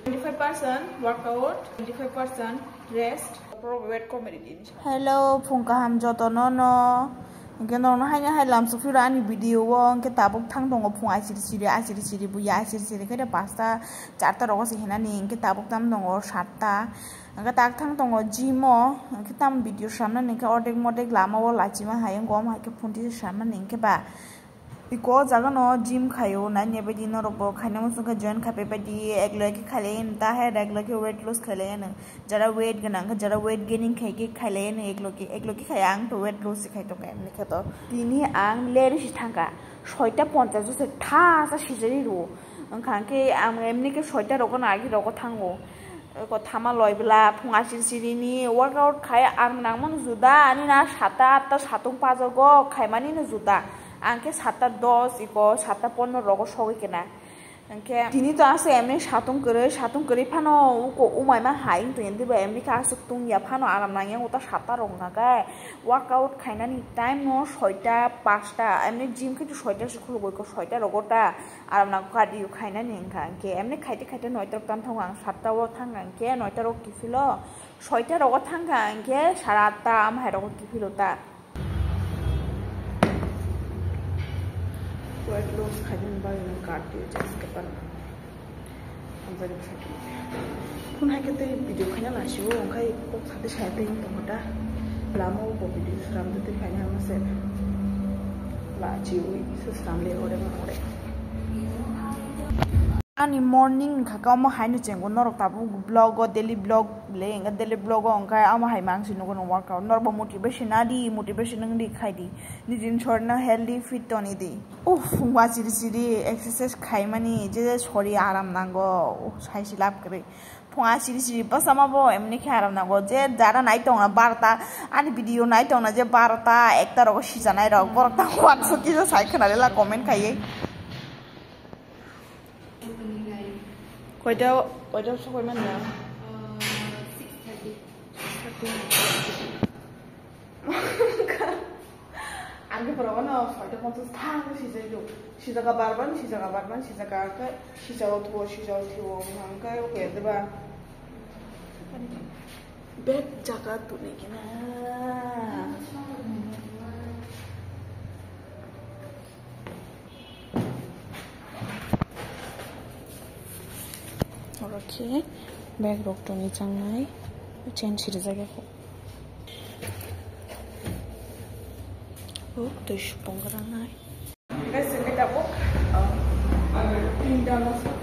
25% workout, 25% rest. Weight comedy. Hello, Phungka ham jotono no. Ingke no hanya hai lam sufira ani video wong ke tabuk thang dong phung asiri bu ya asiri ke da pasta charta rogo se hina ni ingke tabuk tam dong 7ta. Angka tak thang dong gym ingke tam video shamna ni ke ordek modek lama wo lachima hai ngom hai ke phunti shamna ni ingke ba. Because jaga no gym khayo na ne bedi no robo khana mo sunga join khape bedi egla ke khale ta hai egla ke weight loss khale na jara weight ganang jara weight gaining khai ke khale na eglo ke khayang to weight loss khai to kai ni khato tini ang leri si thanga 6টা 50 se tha sa sijeri ro angkhang ke am emni ke 6টা rogo na agi rogo thango ko thama loibla phunga siri ni workout khai am nangmang juda ani na 7টা 8টা 7tung pajogo khaimani na juda angke 7টা 10 iko 7টা 15 rogo sogi kena angke tini to ase emni 7tung kore phano uko umai ma haing to endi ba emni ka asuktung ya phano aram nang uta 7টা rong nagai workout khainani time no 6টা 5টা emni gym ke 6টা sukul goi ko 6টা rogota aram nang cardio khainani angke emni khaite 9টা tam thang 7টা o thang angke 9টা rog kifilo 6টা rogo thang angke 8টা am hai rogo kifilo ta weight loss खाजन बाय न कार्डियो चेस्ट के पर अंदर छाकी पुन है केते भिडियो खाना लासियो ओंखाय को साथे साथे तमटा लामो बो भिडियो स्राम दते खाना हमसे लाचियो से सामले ओरे मारे ani morning khaka ma hainu chengo norok tabu blog daily blog le nga daily blog onka ama hai mang sinu gono workout norbo motivation nang di khaidi ni din chorna healthy fit toni di wa siri exercise khai mani je sori aram nango sai silap kre phunga siri basama bo emni khai aram nango je jara nai tong na 12ta ani video nai tong na je 12ta ekta ro sijanai rok borok ta watso ki sai khana la comment khai Koida so koi man na 6:30 Angke perawan na 6:50 thang sijaga barban sijaga ka sijago thiwo angka oke deba bed jaga tu ne kina Okay, bag rock to ni changnai change siri jaga ko to shupong rangai guys ini tapo pindah masuk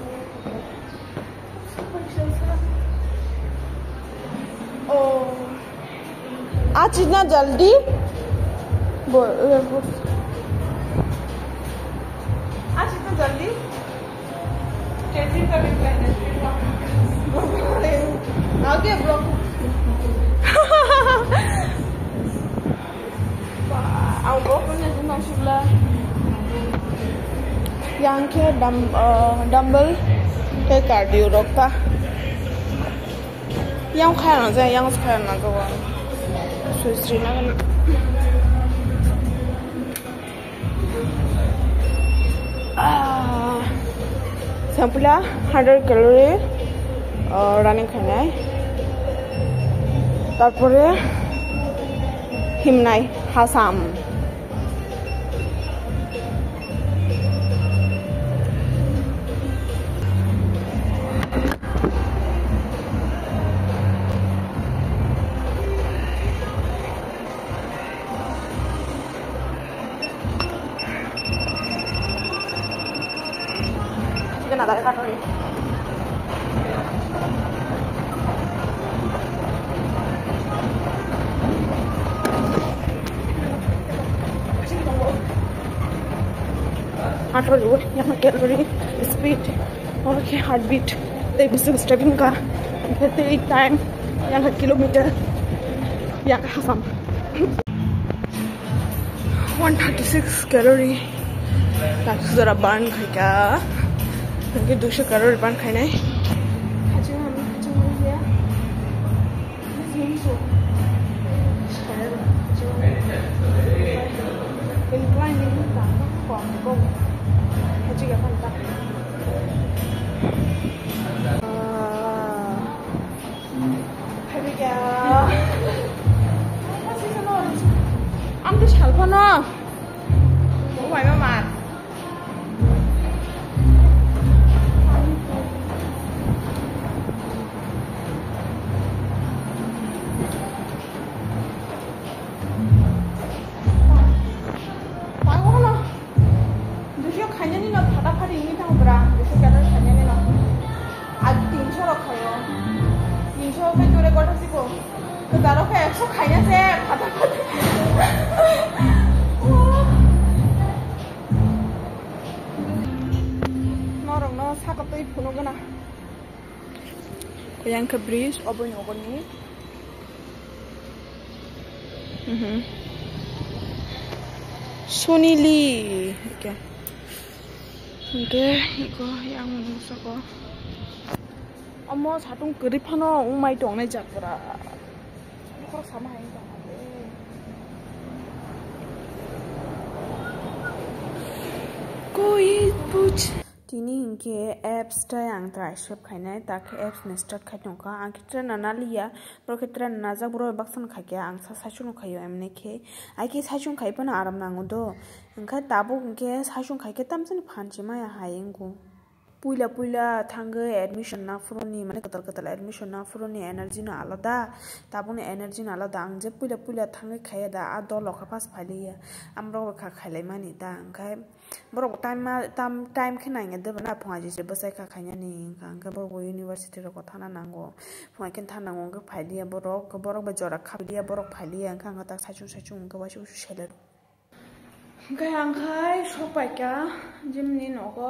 oh आज इतना जल्दी आज इतना जल्दी कैसे करेंगे आगे blog आओ पहले सुना Shukla yang ke dumbbell ke cardio rokta yang khair na yang khair na go susri na sampula 100 calorie running khanai tarpore himnai hasam nada de carne. यहाँ कैलोरी स्पीड और के हार्ट बीट स्टेपिंग का एक time यहाँ kilometre यहाँ का Hasam 136 calorie जरा burn खाएगा क्योंकि 200 कैलोरी बर्न खाना है 나로 그냥 속 가냐세 바다 너랑 너 사갑도 이쁘노구나 그냥 그 브리즈 어버니 오거니 소니리 이렇게 이거 양 무서워 어머 자동 그립 하나 옹마이 동네 잡거라 이거 사마이다 कोई पूछ तिनी इनके एप्स टा आं ट्राइशप खाइनाय ताके एप्स ने स्टार्ट खाइनोका आं कित्रा नालिया ब्रो कित्रा नाजा ब्रो बाक्सन खाके आं सासुन खायो एमने के आइके सासुन खाइपना आराम नांगो दो ओंखा ताबो इनके सासुन खाइके तामसन फानचे माया हायेंगो पुइला थांगो एडमिशन ना फुरनि माने कतल एडमिशन ना फुरनि एनर्जी ना आलादा ताबोने एनर्जी ना आलादा आं जे पुइला थांगो खाया दा आ दल लखा पास फालिया आमरो खा खाइलाय मानि दा ओंखाय बरो टाइम खेनाङे देबना फुङा जे बसाय खा खायनानि आंगा बरो इउनिभार्सिटी रो थाना नांगो फुङा केन थानांगो ओंगा फाइलिया बरो बजरा खाबिया बरो फाइलिया ओंखा आंगा ता साचुं ओंगा वासु सेलेर ओंखाय आंखाय सपायका जिमनि नगो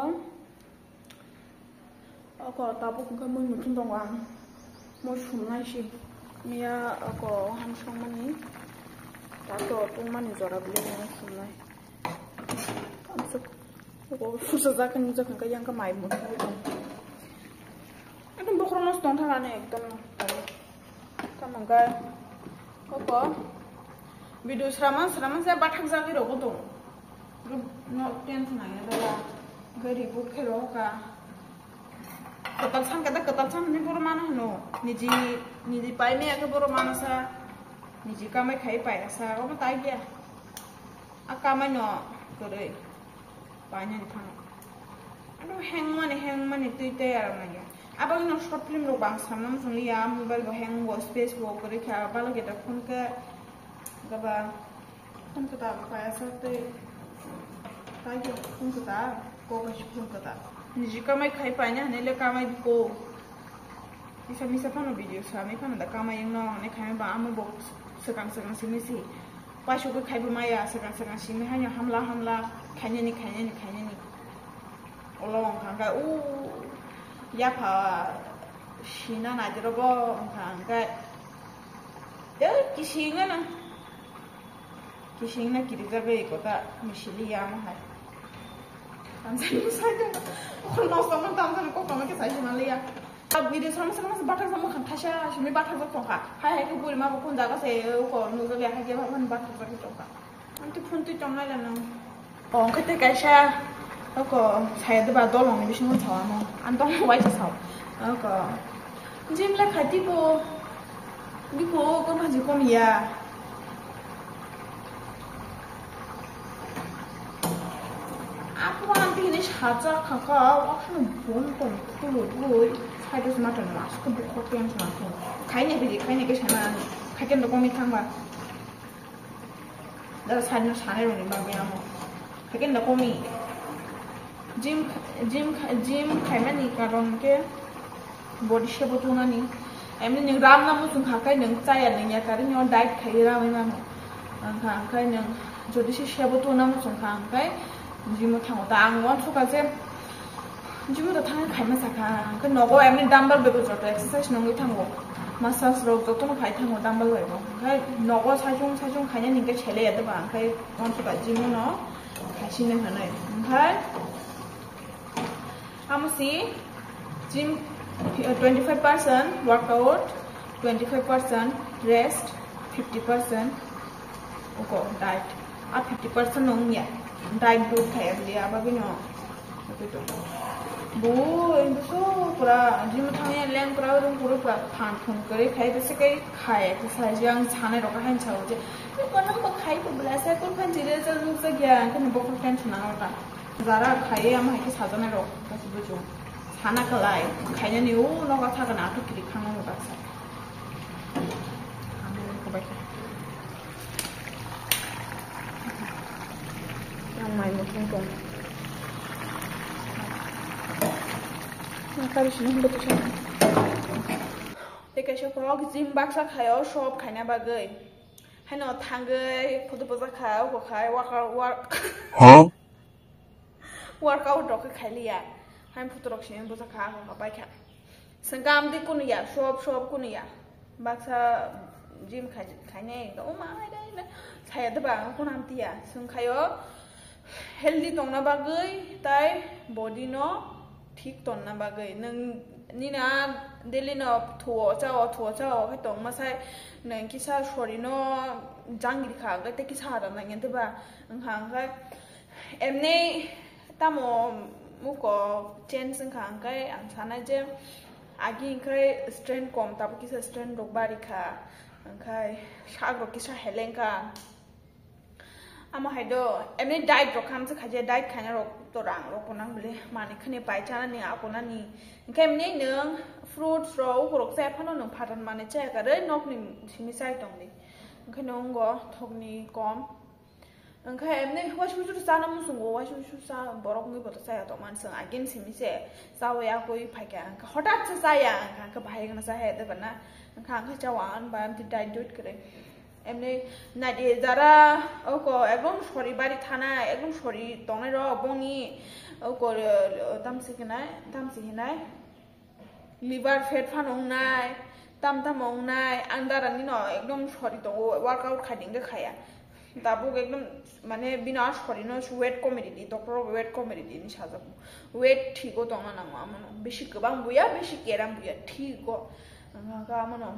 ako tapos kung kamoy mo tundong ang mo sumnay si miya ako hamsong mani tato tung mani zora bili mo sumnay ako susazakan nizakan kayang kamay mo itong bukronos tong tarane ekdom tamang kay ako video seraman saya bathak jagi roko tong no tension na yada gari bukhero ka ketalsan kata ketalsan ni boro mana no niji pai me ke boro mana sa niji kamai khai pai sa ko ma tai dia akamai no kore paina ni thang ado hang mani tuite ar mani aba no short film ro bang samnam sungli ya mobile go hang go space go kore kha bala ge ta phone ka gaba phone ka ta pa sa te tai ge phone ka ta ko ga phone ka ta niji kamai khai paina nele kamai ko misa pano video sami pano da kamai yang no ne khai ba amu bo sekang simi si pashu ko khai ba maya sekang simi hanya hamla khanya ni olong khanga ya pa shina na jero bo khanga ya kishinga na kirizabe ko ta mishili ya ma hai Tanzania saja, orang mau sama Tanzania kok kamu ke saja Malaysia. Tapi video sama batas sama kan Tasha, sini batas sama tongka. Hai ke buri ma pun jaga saya kok nuga dia aja bahan batas sama tongka. Nanti pun tu cuma lah nang. Oh kita kaisa, aku saya tu bawa dolong ni bising tahu amo. Antong white tahu. Aku gym lah khati ko, ni ko masih kom ya. aku nanti ini saja kakak waktu bonton dulu saya itu semacam masuk ke buku yang semacam kayaknya ke sana kayaknya untuk komik tambah dari sana ini bagian apa kayaknya untuk komik gym kayaknya nih kalau ke body shape itu nani emang yang ram namu tuh kakak yang saya nih ya karena yang diet kayak ram namu kakak yang jadi si shape itu namu tuh kakak gym थांगो ता आं one सुकासे gym ता थांग खाइमा साखा क नगो एमनि dumbbell बेबो जत exercise नंगै थांगो मासाज रो जतनो खाइ थांगो dumbbell बेबो ओमफ्राय नगो साइजों खाइना निके छेले यादबा ओमफ्राय वन सुका जिम न खाइसिने हनाय ओमफ्राय आमसि जिम 25% वर्कआउट 25% रेस्ट 50% ओको डाइट आ 50% नंगिया डाइट दूध खाया लिया बाबी no itu bu itu pura jimu thangnya leng pura orang pura pan kere khai besi kai khai exercise yang chane roka han chau je ni kono ko khai ko blasa ko kan jire ja lu sa gya kan bo ko tension na ota zara khai am ha ki sajana ro ka su jo chana kalai khai nya ni o no ka tha kana to kiri khang no ba sa ko ba yang main mungkin Nakalish na betul siya. Teka shopok gym baksa khayo shop khaina bagui. Haino thangai photo poza khayo ko khai workout dok khailia. Hain photo rok shin poza kha ko bai kha. Sangam di kunia shop kunia. Baksa gym khaine do ma dai khai da ba ko nam tia. Sung khayo healthy tongna bagui tai body no ठीक तोड़ना बागे नीना दिल्ली न थोड़ा चाओ है तो मसाई न किसा शोरी नो जांगी दिखा गए ते किसा रहा नहीं तो बा अंगा एमने तामो मुको चेंज अंगा अंसाना जे आगे इंखे स्ट्रेन कम तब किसा स्ट्रेन रोकबारी खा अंगा शाग रो किसा हेलेंगा आमा हाइदो एमने डाइट रो खाम से खाजे डाइट खाना रो तो रांग रो कोनांग बले माने खने पाइचाना नि आकोना नि केमने नों फ्रुट्स रो गरक जाय फानो नों फारन माने चाय गारे नकनि सिनि साइ दंनि ओंखाय नंगो थगनि कम ओंखाय एमने वासु जाना मुसुंगो वासु सा बरक नि बत साया तो मानसं आगेन सिमिसे सावया कोइ फाइका हठात से साया अंका बाहायगना साहे देबना अंका चावान बाम डाइट दुट करे एमने नादे जारा ओको एकदम सरी बारी थाना एकदम सरी तंगै र बंगी ओको दामसे हिनाय लिवर फेट फानंनाय ताम अंनाय आंदारानि न एकदम सरी दङ वर्कआउट खादिंगे खाया दाबो एकदम माने बिना सरी न वेट कमेडि डक्टर वेट कमेडि नि साजाबो वेट थिगो दङ ना मा बेसि गोबां बुया बेसि केराम बुया थिगो गामनो